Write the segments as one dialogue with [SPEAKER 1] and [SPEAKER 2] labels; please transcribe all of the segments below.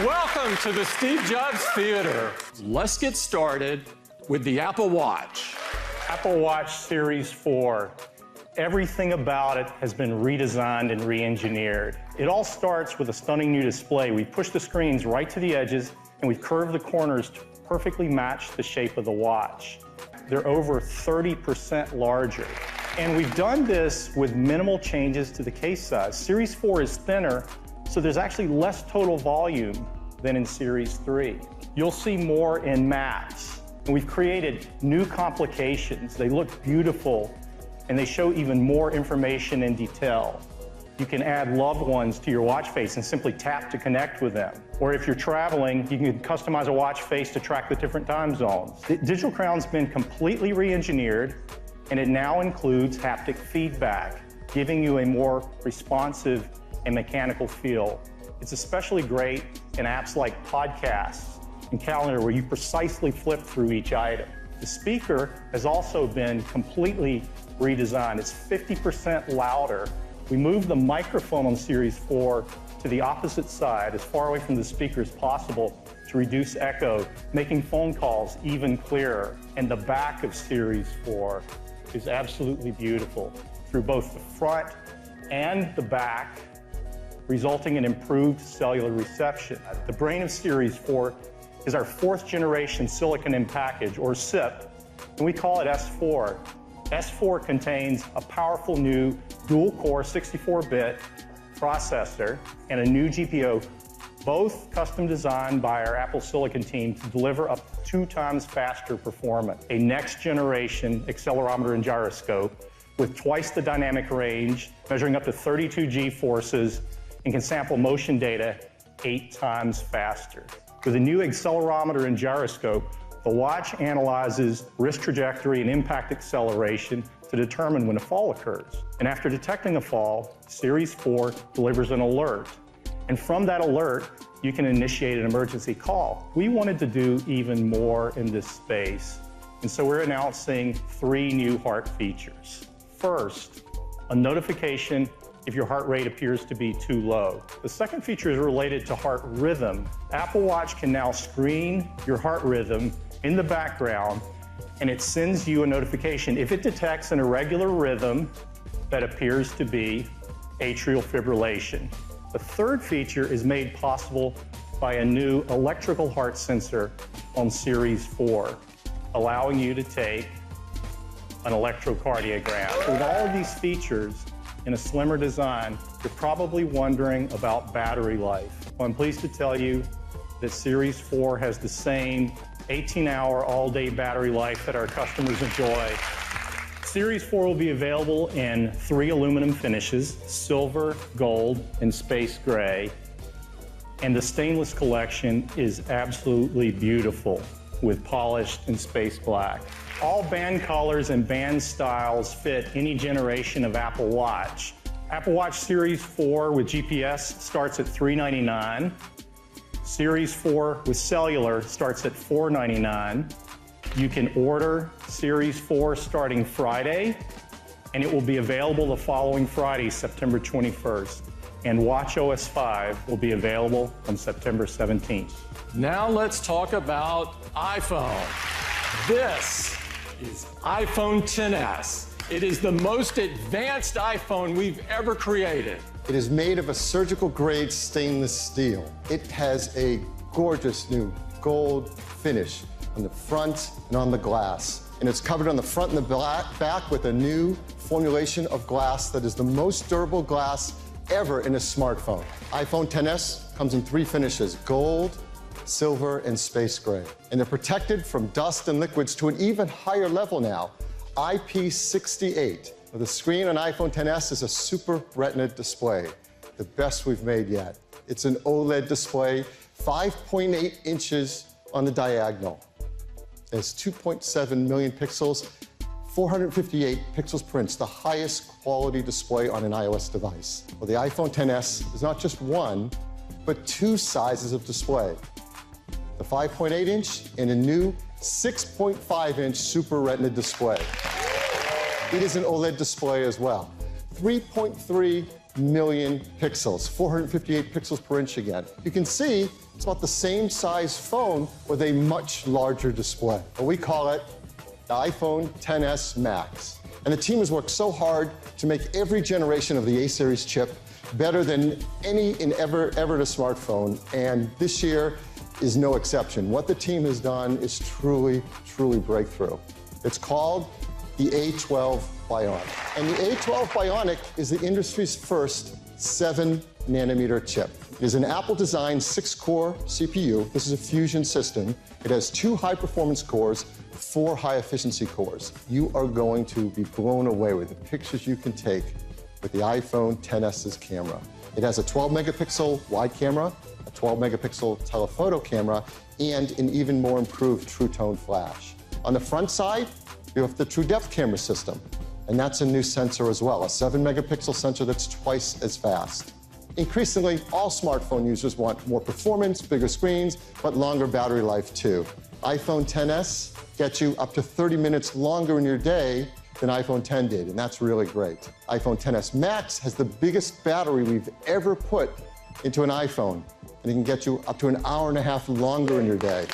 [SPEAKER 1] Welcome to the Steve Jobs Theater. Let's get started with the Apple Watch.
[SPEAKER 2] Apple Watch Series 4. Everything about it has been redesigned and re-engineered. It all starts with a stunning new display. We push the screens right to the edges, and we've curved the corners to perfectly match the shape of the watch. They're over 30% larger. And we've done this with minimal changes to the case size. Series 4 is thinner, so there's actually less total volume than in Series 3. You'll see more in mattes. And we've created new complications. They look beautiful, and they show even more information and detail. You can add loved ones to your watch face and simply tap to connect with them. Or if you're traveling, you can customize a watch face to track the different time zones. The Digital Crown's been completely re-engineered, and it now includes haptic feedback, giving you a more responsive and mechanical feel. It's especially great in apps like podcasts and calendar, where you precisely flip through each item. The speaker has also been completely redesigned. It's 50% louder. We moved the microphone on Series 4 to the opposite side, as far away from the speaker as possible, to reduce echo, making phone calls even clearer. And the back of Series 4 is absolutely beautiful through both the front and the back, resulting in improved cellular reception. The brain of Series 4 is our 4th generation silicon in package, or SiP, and we call it S4. S4 contains a powerful new dual-core 64-bit processor and a new GPU, both custom designed by our Apple Silicon team to deliver up to 2 times faster performance. A next-generation accelerometer and gyroscope with twice the dynamic range, measuring up to 32 G-forces, and can sample motion data 8 times faster. With a new accelerometer and gyroscope, the watch analyzes wrist trajectory and impact acceleration to determine when a fall occurs. And after detecting a fall, Series 4 delivers an alert. And from that alert, you can initiate an emergency call. We wanted to do even more in this space, and so we're announcing 3 new heart features. First, a notification if your heart rate appears to be too low. The second feature is related to heart rhythm. Apple Watch can now screen your heart rhythm in the background, and it sends you a notification if it detects an irregular rhythm that appears to be atrial fibrillation. The third feature is made possible by a new electrical heart sensor on Series 4, allowing you to take an electrocardiogram. With all of these features in a slimmer design, you're probably wondering about battery life. Well, I'm pleased to tell you that Series 4 has the same 18-hour all-day battery life that our customers enjoy. Series 4 will be available in 3 aluminum finishes: silver, gold, and space gray. And the stainless collection is absolutely beautiful with polished and space black. All band colors and band styles fit any generation of Apple Watch. Apple Watch Series 4 with GPS starts at $399. Series 4 with cellular starts at $499. You can order Series 4 starting Friday, and it will be available the following Friday, September 21st. And watchOS 5 will be available on September 17th.
[SPEAKER 1] Now let's talk about iPhone. This is iPhone XS. It is the most advanced iPhone we've ever created.
[SPEAKER 3] It is made of a surgical-grade stainless steel. It has a gorgeous new gold finish on the front and on the glass. And it's covered on the front and the back with a new formulation of glass that is the most durable glass ever in a smartphone. iPhone XS comes in 3 finishes: gold, silver, and space gray. And they're protected from dust and liquids to an even higher level now, IP68. The screen on iPhone XS is a Super Retina display, the best we've made yet. It's an OLED display, 5.8 inches on the diagonal. It's 2.7 million pixels, 458 pixels per inch, the highest quality display on an iOS device. Well, the iPhone XS is not just 1, but 2 sizes of display. The 5.8 inch and a new 6.5 inch Super Retina display. It is an OLED display as well. 3.3 million pixels, 458 pixels per inch again. You can see it's about the same size phone with a much larger display. We call it the iPhone XS Max. And the team has worked so hard to make every generation of the A-series chip better than any and ever in a smartphone. And this year is no exception. What the team has done is truly breakthrough. It's called the A12 Bionic. And the A12 Bionic is the industry's first 7-nanometer chip. It is an Apple-designed 6-core CPU. This is a fusion system. It has 2 high-performance cores, 4 high-efficiency cores. You are going to be blown away with the pictures you can take with the iPhone XS's camera. It has a 12-megapixel wide camera, a 12-megapixel telephoto camera, and an even more improved True Tone flash. On the front side, you have the True Depth camera system, and that's a new sensor as well, a 7-megapixel sensor that's twice as fast. Increasingly, all smartphone users want more performance, bigger screens, but longer battery life too. iPhone XS gets you up to 30 minutes longer in your day than iPhone X did, and that's really great. iPhone XS Max has the biggest battery we've ever put into an iPhone, and it can get you up to an hour and a half longer in your day.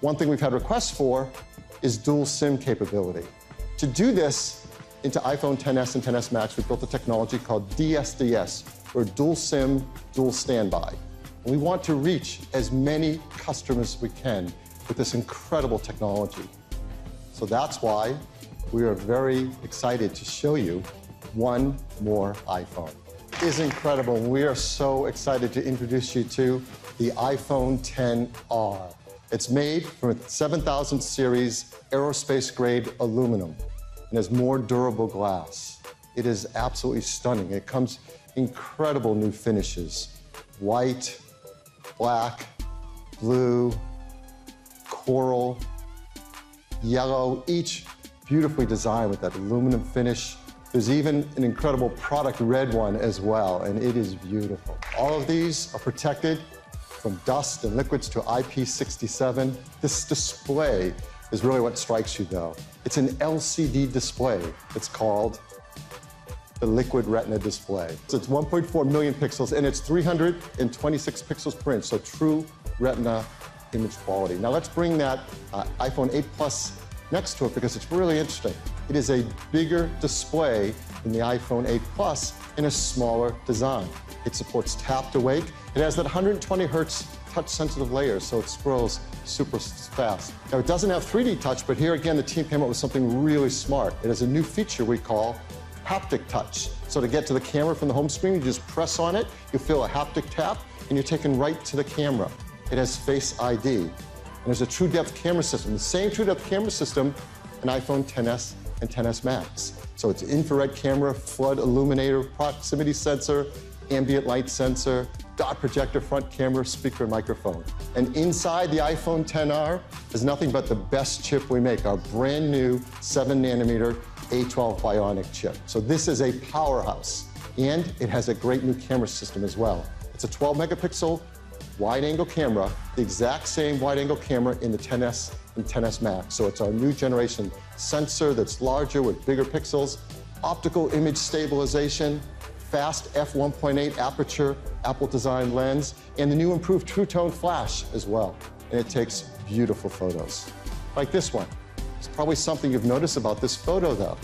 [SPEAKER 3] One thing we've had requests for is dual SIM capability. To do this into iPhone XS and XS Max, we built a technology called DSDS, or Dual SIM, Dual Standby. And we want to reach as many customers as we can with this incredible technology. So that's why we are very excited to show you one more iPhone. It is incredible, and we are so excited to introduce you to the iPhone XR. It's made from a 7000 series aerospace-grade aluminum and has more durable glass. It is absolutely stunning. It comes incredible new finishes: white, black, blue, coral, yellow, each beautifully designed with that aluminum finish. There's even an incredible product red one as well, and it is beautiful. All of these are protected from dust and liquids to IP67. This display is really what strikes you, though. It's an LCD display. It's called the Liquid Retina display. So it's 1.4 million pixels, and it's 326 pixels per inch, so true Retina image quality. Now let's bring that iPhone 8 Plus next to it, because it's really interesting. It is a bigger display than the iPhone 8 Plus in a smaller design. It supports tap to wake. It has that 120 hertz touch-sensitive layer, so it scrolls super fast. Now, it doesn't have 3D touch, but here again, the team came up with something really smart. It has a new feature we call haptic touch. So to get to the camera from the home screen, you just press on it, you feel a haptic tap, and you're taken right to the camera. It has Face ID. And there's a True Depth camera system, the same True Depth camera system in iPhone XS and XS Max. So it's infrared camera, flood illuminator, proximity sensor, ambient light sensor, dot projector, front camera, speaker, and microphone. And inside the iPhone XR is nothing but the best chip we make, our brand new 7-nanometer A12 Bionic chip. So this is a powerhouse, and it has a great new camera system as well. It's a 12-megapixel wide-angle camera, the exact same wide-angle camera in the XS and XS Max. So it's our new generation sensor that's larger with bigger pixels, optical image stabilization, fast f1.8 aperture, Apple-designed lens, and the new improved True Tone flash as well. And it takes beautiful photos, like this one. It's probably something you've noticed about this photo, though.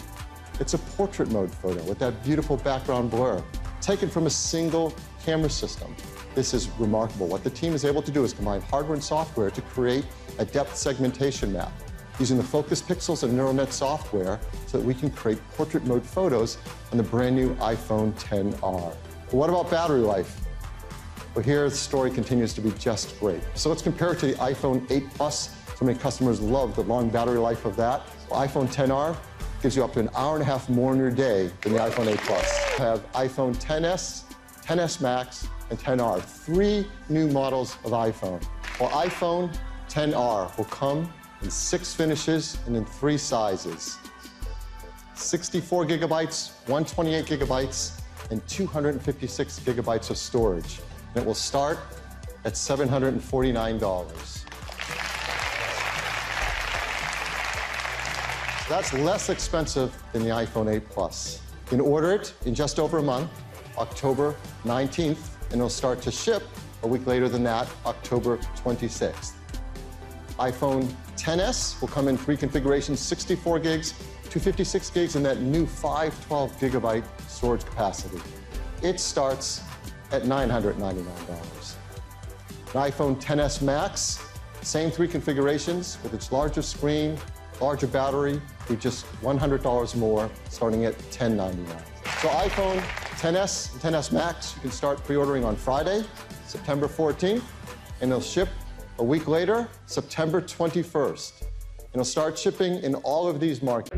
[SPEAKER 3] It's a portrait mode photo with that beautiful background blur, taken from a single camera system. This is remarkable. What the team is able to do is combine hardware and software to create a depth segmentation map using the focus pixels and neural net software so that we can create portrait mode photos on the brand new iPhone XR. But what about battery life? Well, here the story continues to be just great. So let's compare it to the iPhone 8 Plus. So many customers love the long battery life of that. Well, iPhone XR gives you up to an hour and a half more in your day than the iPhone 8 Plus. You have iPhone XS, XS Max, and XR, 3 new models of iPhone. Well, iPhone XR will come in 6 finishes and in 3 sizes: 64 gigabytes, 128 gigabytes, and 256 gigabytes of storage. And it will start at $749. That's less expensive than the iPhone 8 Plus. You can order it in just over a month. October 19th, and it'll start to ship a week later than that, October 26th. iPhone XS will come in 3 configurations, 64 gigs, 256 gigs, and that new 512 gigabyte storage capacity. It starts at $999. An iPhone XS Max, same 3 configurations with its larger screen, larger battery, be just $100 more, starting at $1099. So iPhone XS and XS Max, you can start pre-ordering on Friday, September 14th, and they'll ship a week later, September 21st. And it'll start shipping in all of these markets.